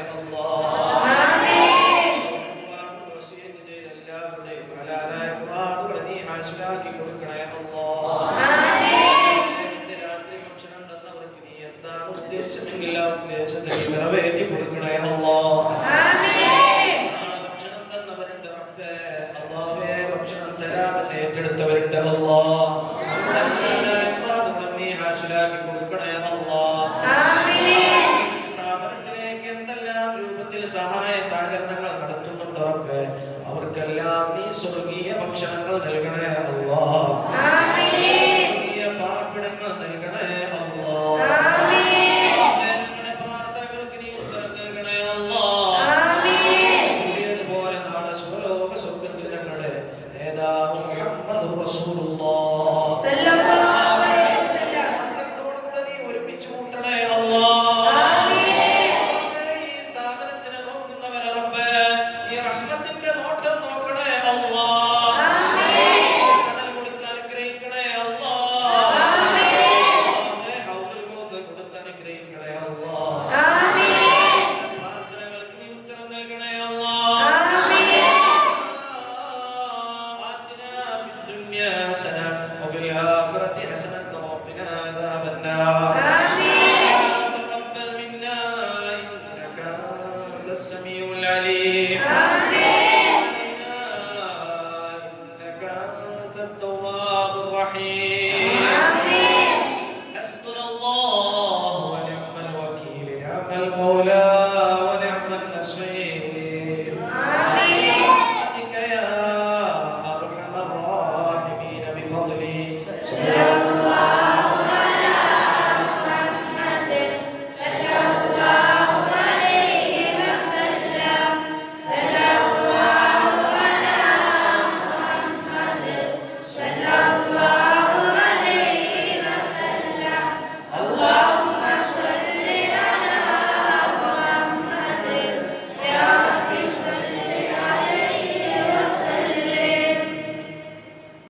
കൊടുക്കണേ അല്ലാഹ്. വസിയത്ത് ചെയ്ത എല്ലാവരുടെയും ഹലാലായ മുറാദുകൾ നീ ഹാസിലാക്കി കൊടുക്കണേ അല്ലാഹ്. രാത്രി ഭക്ഷണം തന്നവർക്ക് നീ എന്താണ് ഉദ്ദേശമെങ്കിൽ ആ ഉദ്ദേശത്തെ നിറവേറ്റി കൊടുക്കണേ അല്ലാഹ്. ഭക്ഷണം തന്നവരുണ്ട് റബ്ബേ, അല്ലാഹുവേ ഭക്ഷണം തരാതെ ഏറ്റെടുത്തവരുണ്ട് അല്ലാഹ്. നീ ഹാസിലാക്കി കൊടുക്കണേ അല്ലാഹ്. സ്ഥാപനത്തിലേക്ക് എന്തെല്ലാം രൂപത്തിൽ സഹായ സഹകരണങ്ങൾ നടത്തുന്നുണ്ട് റബ്ബേ, അവർക്കെല്ലാം നീ സ്വർഗീയ ഭക്ഷണങ്ങൾ നൽകണേ അല്ലാഹ്.